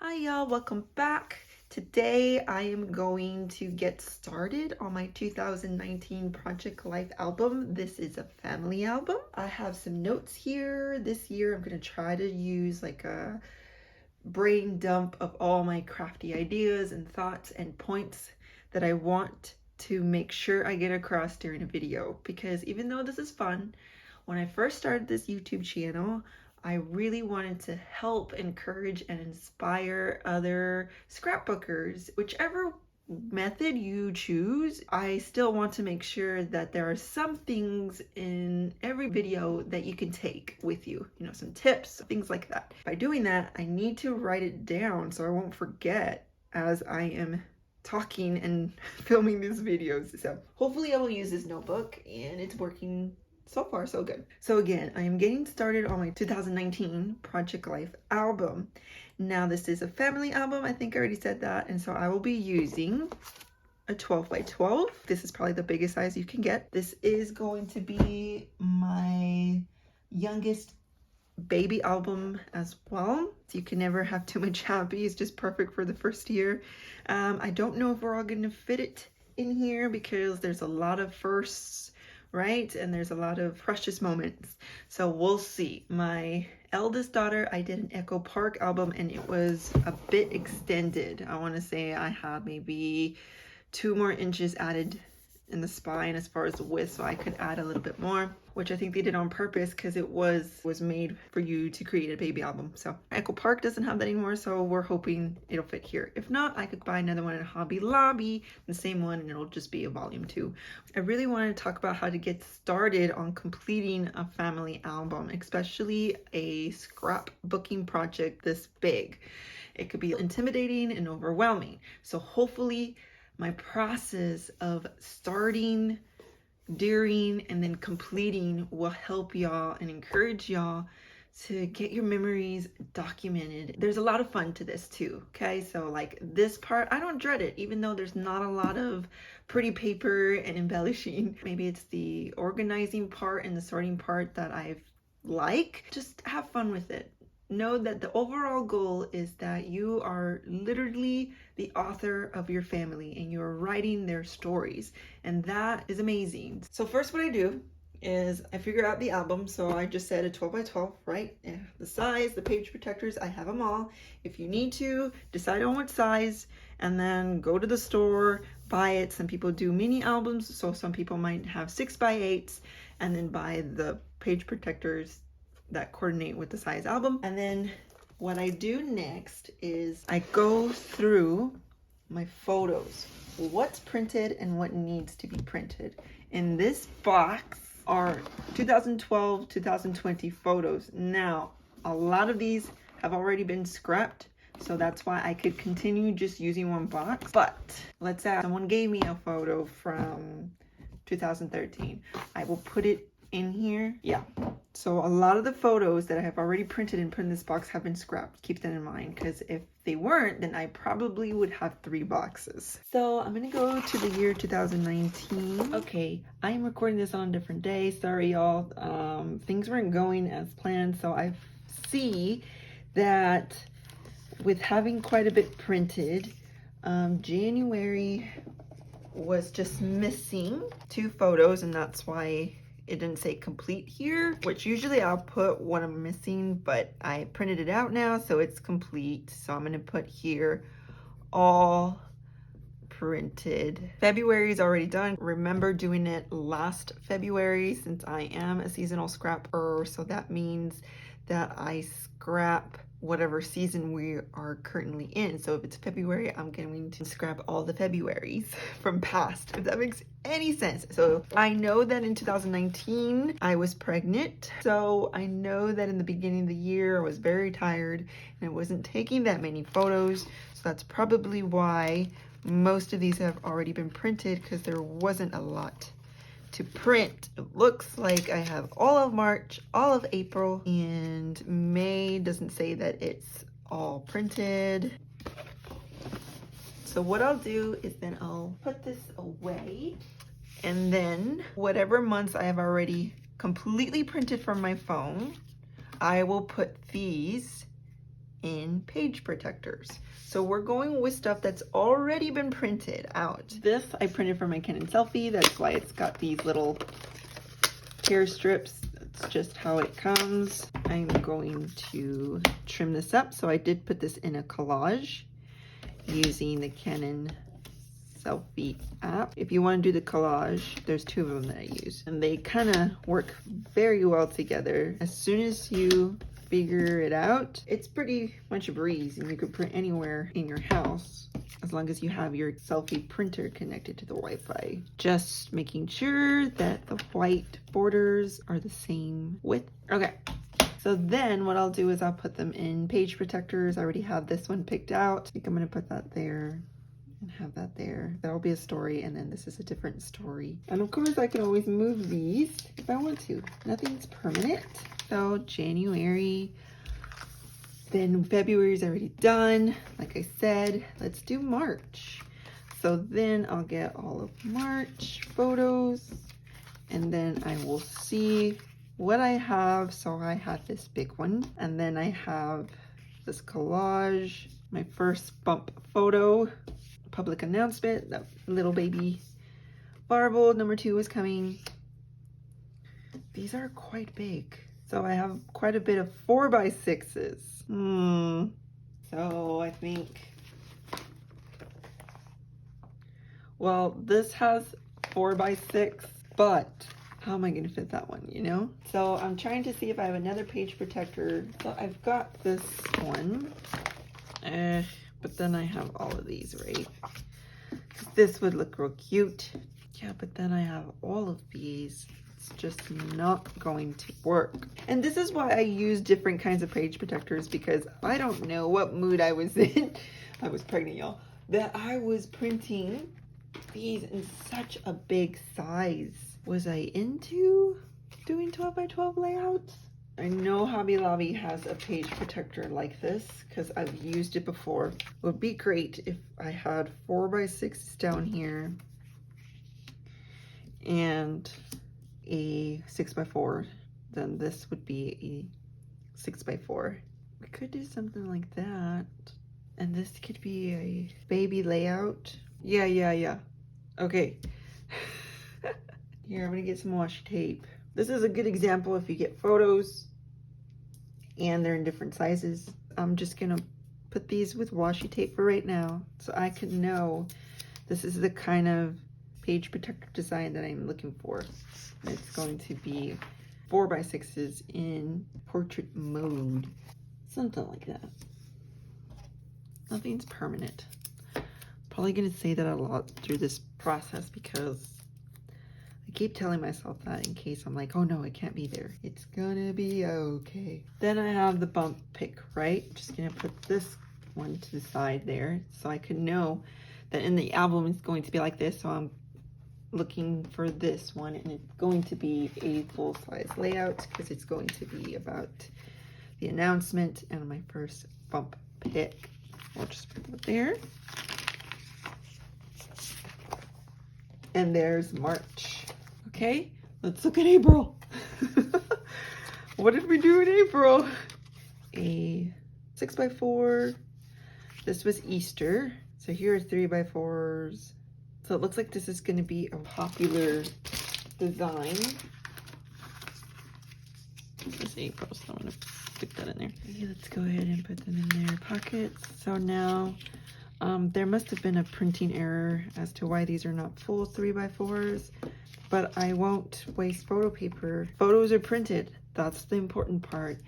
Hi y'all, welcome back. Today I am going to get started on my 2019 Project Life album. This is a family album. I have some notes here. This year I'm going to try to use like a brain dump of all my crafty ideas and thoughts and points that I want to make sure I get across during a video, because even though this is fun, when I first started this YouTube channel, I really wanted to help, encourage, and inspire other scrapbookers. Whichever method you choose, I still want to make sure that there are some things in every video that you can take with you, some tips, things like that. By doing that, I need to write it down so I won't forget as I am talking and filming these videos. So hopefully I will use this notebook, and it's working so far, so good. So again, I am getting started on my 2019 Project Life album. Now this is a family album, I think I already said that, and so I will be using a 12 by 12. This is probably the biggest size you can get. This is going to be my youngest baby album as well. So you can never have too much happy. It's just perfect for the first year. I don't know if we're all going to fit it in here because there's a lot of firsts, right? And there's a lot of precious moments. So we'll see. My eldest daughter, I did an Echo Park album, and it was a bit extended. I want to say I had maybe 2 more inches added in the spine as far as the width, so I could add a little bit more, which I think they did on purpose because it was made for you to create a baby album. So Echo Park doesn't have that anymore, so we're hoping it'll fit here. If not, I could buy another one at Hobby Lobby, the same one, and it'll just be a volume 2. I really want to talk about how to get started on completing a family album, especially a scrapbooking project this big. It could be intimidating and overwhelming. So hopefully my process of starting, during, and then completing will help y'all and encourage y'all to get your memories documented. There's a lot of fun to this too, okay? So like this part, I don't dread it, even though there's not a lot of pretty paper and embellishing. Maybe it's the organizing part and the sorting part that I like. Just have fun with it. Know that the overall goal is that you are literally the author of your family and you're writing their stories, and that is amazing. So first what I do is I figure out the album. So I just said a 12 by 12, right? Yeah. The size, the page protectors, I have them all. If you need to, decide on what size and then go to the store, buy it. Some people do mini albums, so some people might have 6 by 8s and then buy the page protectors that coordinate with the size album. And then what I do next is I go through my photos, what's printed and what needs to be printed. In this box are 2012, 2020 photos. Now, a lot of these have already been scrapped, so that's why I could continue just using one box. But let's say someone gave me a photo from 2013. I will put it in here. Yeah. So a lot of the photos that I have already printed and put in this box have been scrapped. Keep that in mind, because if they weren't, then I probably would have 3 boxes. So I'm gonna go to the year 2019. Okay, I'm recording this on a different day. Sorry, y'all. Things weren't going as planned. So I see that with having quite a bit printed, January was just missing 2 photos, and that's why it didn't say complete here, which usually I'll put what I'm missing, but I printed it out now, so it's complete. So I'm gonna put here all printed. February is already done. Remember doing it last February, since I am a seasonal scrapper, so that means that I scrap whatever season we are currently in. So if it's February, I'm going to scrap all the Februarys from past, if that makes any sense. So I know that in 2019 I was pregnant, so I know that in the beginning of the year I was very tired and I wasn't taking that many photos, so that's probably why most of these have already been printed, because there wasn't a lot to print. It looks like I have all of March, all of April, and May doesn't say that it's all printed. So what I'll do is then I'll put this away, and then whatever months I have already completely printed from my phone, I will put these in page protectors. So we're going with stuff that's already been printed out. This I printed for my Canon selfie. That's why it's got these little tear strips. That's just how it comes. I'm going to trim this up. So I did put this in a collage using the Canon selfie app. If you want to do the collage, there's two of them that I use, and they kind of work very well together. As soon as you figure it out, it's pretty much a breeze, and you can print anywhere in your house as long as you have your selfie printer connected to the Wi-Fi. Just making sure that the white borders are the same width. Okay. So then what I'll do is I'll put them in page protectors. I already have this one picked out. I think I'm going to put that there and have that there. That'll be a story, and then this is a different story. And of course I can always move these if I want to. Nothing's permanent. So January, then February is already done. Like I said, let's do March. So then I'll get all of March photos, and then I will see what I have. So I have this big one, and then I have this collage, my first bump photo, public announcement that little baby Barble #2 is coming. These are quite big, so I have quite a bit of 4x6s. So I think, well, this has 4x6, but how am I going to fit that one, you know? So I'm trying to see if I have another page protector. So I've got this one, but then I have all of these, right? This would look real cute. Yeah, but then I have all of these. It's just not going to work. And this is why I use different kinds of page protectors, because I don't know what mood I was in. I was pregnant, y'all. That I was printing these in such a big size. Was I into doing 12x12 layouts? I know Hobby Lobby has a page protector like this because I've used it before. It would be great if I had 4x6 down here and a 6x4. Then this would be a 6x4. We could do something like that. And this could be a baby layout. Yeah. Okay. Here, I'm gonna get some washi tape. This is a good example if you get photos and they're in different sizes. I'm just gonna put these with washi tape for right now so I can know this is the kind of page protector design that I'm looking for. It's going to be 4x6s in portrait mode. Something like that. Nothing's permanent. Probably gonna say that a lot through this process because I keep telling myself that in case I'm like, oh no, it can't be there. It's gonna be okay. Then I have the bump pick, right? Just gonna put this one to the side there so I can know that in the album it's going to be like this. So I'm looking for this one, and it's going to be a full-size layout because it's going to be about the announcement and my first bump pick. I'll just put it there. And there's March. Okay, let's look at April. What did we do in April? A 6x4. This was Easter. So here are 3x4s. So it looks like this is going to be a popular design. This is April, so I'm going to stick that in there. Okay, let's go ahead and put them in their pockets. So now there must have been a printing error as to why these are not full 3x4s, but I won't waste photo paper. Photos are printed. That's the important part.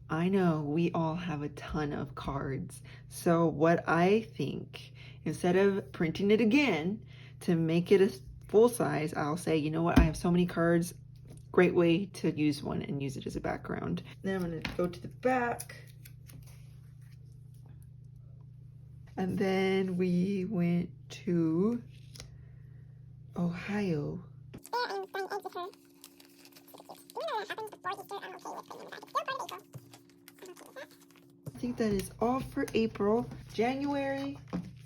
I know we all have a ton of cards. So what I think, instead of printing it again to make it a full size, I'll say, you know what, I have so many cards. Great way to use one and use it as a background. Then I'm going to go to the back. And then we went to Ohio. I think that is all for April. January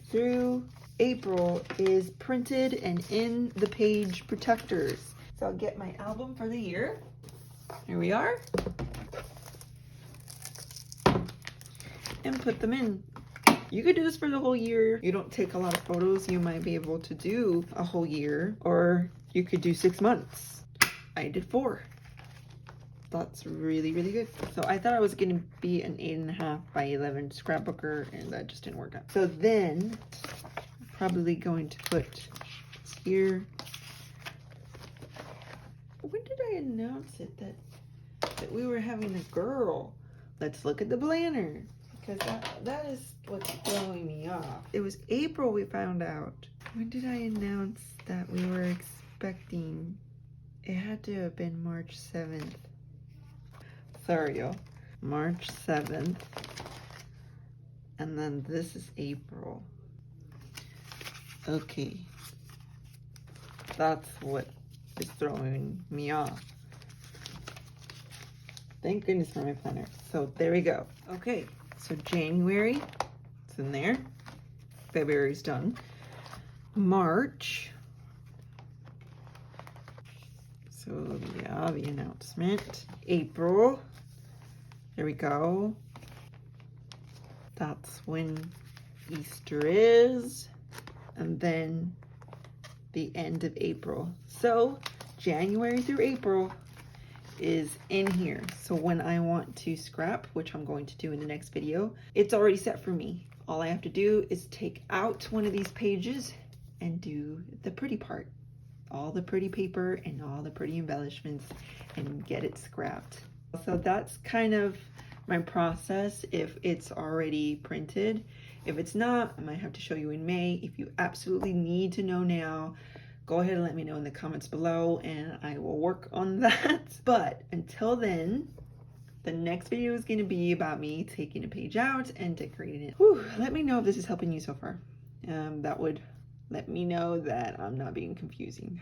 through April is printed and in the page protectors. So I'll get my album for the year. Here we are. and put them in. You could do this for the whole year. You don't take a lot of photos, you might be able to do a whole year, or you could do 6 months. I did 4. That's really, really good. So I thought I was gonna be an 8.5 by 11 scrapbooker, and that just didn't work out. So then, I'm probably going to put this here. When did I announce it that we were having a girl? Let's look at the planner, because that is what's throwing me off. It was April we found out. When did I announce that we were expecting? It had to have been March 7th. Sorry, y'all. March 7th. And then this is April. Okay. That's what is throwing me off. Thank goodness for my planner. So there we go. Okay, so January, it's in there. February's done. March. So yeah, the announcement. April. There we go. That's when Easter is. And then the end of April. So January through April is in here. So when I want to scrap, which I'm going to do in the next video, it's already set for me. All I have to do is take out one of these pages and do the pretty part. All the pretty paper and all the pretty embellishments and get it scrapped. So that's kind of my process if it's already printed. If it's not, I might have to show you in May. If you absolutely need to know now, go ahead and let me know in the comments below and I will work on that. But until then, the next video is going to be about me taking a page out and decorating it. Whew, let me know if this is helping you so far. That would let me know that I'm not being confusing.